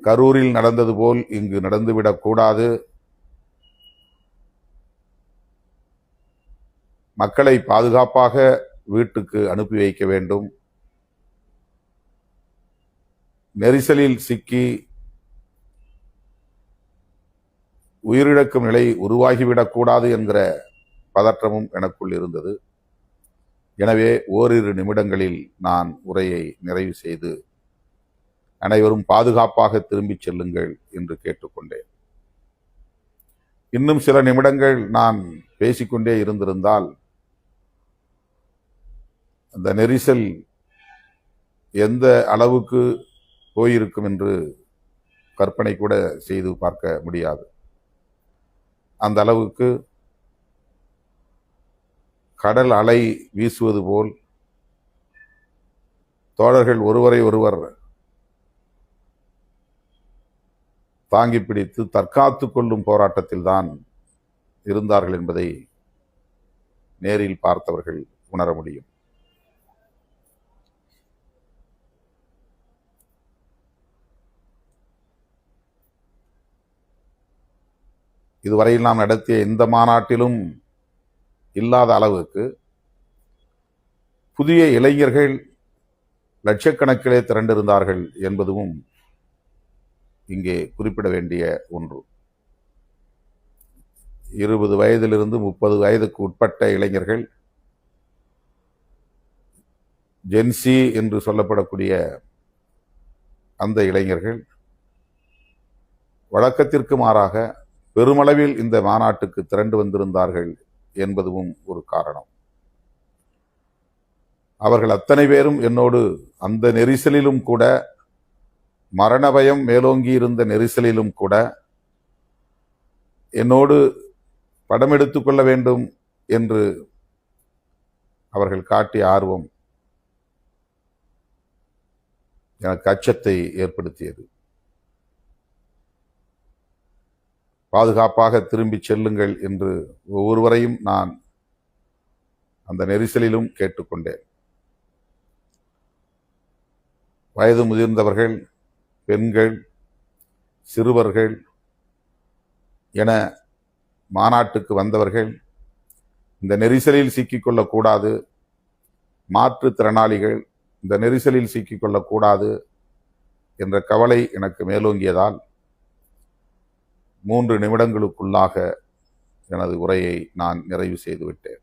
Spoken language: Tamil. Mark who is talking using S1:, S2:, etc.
S1: கரூரில் நடந்தது போல் இங்கு நடந்துவிடக்கூடாது. மக்களை பாதுகாப்பாக வீட்டுக்கு அனுப்பி வைக்க வேண்டும். நெரிசலில் சிக்கி உயிரிழக்கும் நிலை உருவாகிவிடக்கூடாது என்கிற பதற்றமும் எனக்குள் இருந்தது. எனவே ஓரிரு நிமிடங்களில் நான் உரையை நிறைவு செய்து அனைவரும் பாதுகாப்பாக திரும்பிச் செல்லுங்கள் என்று கேட்டுக்கொண்டேன். இன்னும் சில நிமிடங்கள் நான் பேசிக்கொண்டே இருந்திருந்தால் அந்த நெரிசல் எந்த அளவுக்கு போயிருக்கும் என்று கற்பனை கூட செய்து பார்க்க முடியாது. அந்த அளவுக்கு கடல் அலை வீசுவது போல் தோழர்கள் ஒருவரை ஒருவர் தாங்கி பிடித்து தற்காத்து கொள்ளும் போராட்டத்தில் தான் இருந்தார்கள் என்பதை நேரில் பார்த்தவர்கள் உணர முடியும். இதுவரையில் நாம் நடத்திய இந்த மாநாட்டிலும் இல்லாத அளவுக்கு புதிய இளைஞர்கள் லட்சக்கணக்கிலே திரண்டிருந்தார்கள் என்பதும் இங்கே குறிப்பிட வேண்டிய ஒன்று. 20 வயதிலிருந்து 30 வயதுக்கு உட்பட்ட இளைஞர்கள், ஜென்சி என்று சொல்லப்படக்கூடிய அந்த இளைஞர்கள் வழக்கத்திற்கு மாறாக பெருமளவில் இந்த மாநாட்டுக்கு திரண்டு வந்திருந்தார்கள் என்பதும் ஒரு காரணம். அவர்கள் அத்தனை பேரும் என்னோடு அந்த நெரிசலிலும் கூட, மரண பயம் மேலோங்கி இருந்த நெரிசலிலும் கூட என்னோடு படம் எடுத்துக் கொள்ள வேண்டும் என்று அவர்கள் காட்டிய ஆர்வம் எனக்கு அச்சத்தை ஏற்படுத்தியது. பாதுகாப்பாக திரும்பிச் செல்லுங்கள் என்று ஒவ்வொருவரையும் நான் அந்த நெரிசலிலும் கேட்டுக்கொண்டேன். வயது முதிர்ந்தவர்கள், பெண்கள், சிறுவர்கள் என மாநாட்டுக்கு வந்தவர்கள் இந்த நெரிசலில் சிக்கிக்கொள்ளக்கூடாது, மாற்றுத்திறனாளிகள் இந்த நெரிசலில் சிக்கிக்கொள்ளக்கூடாது என்ற கவலை எனக்கு மேலோங்கியதால் 3 நிமிடங்களுக்குள்ளாக எனது உரையை நான் நிறைவு செய்துவிட்டேன்.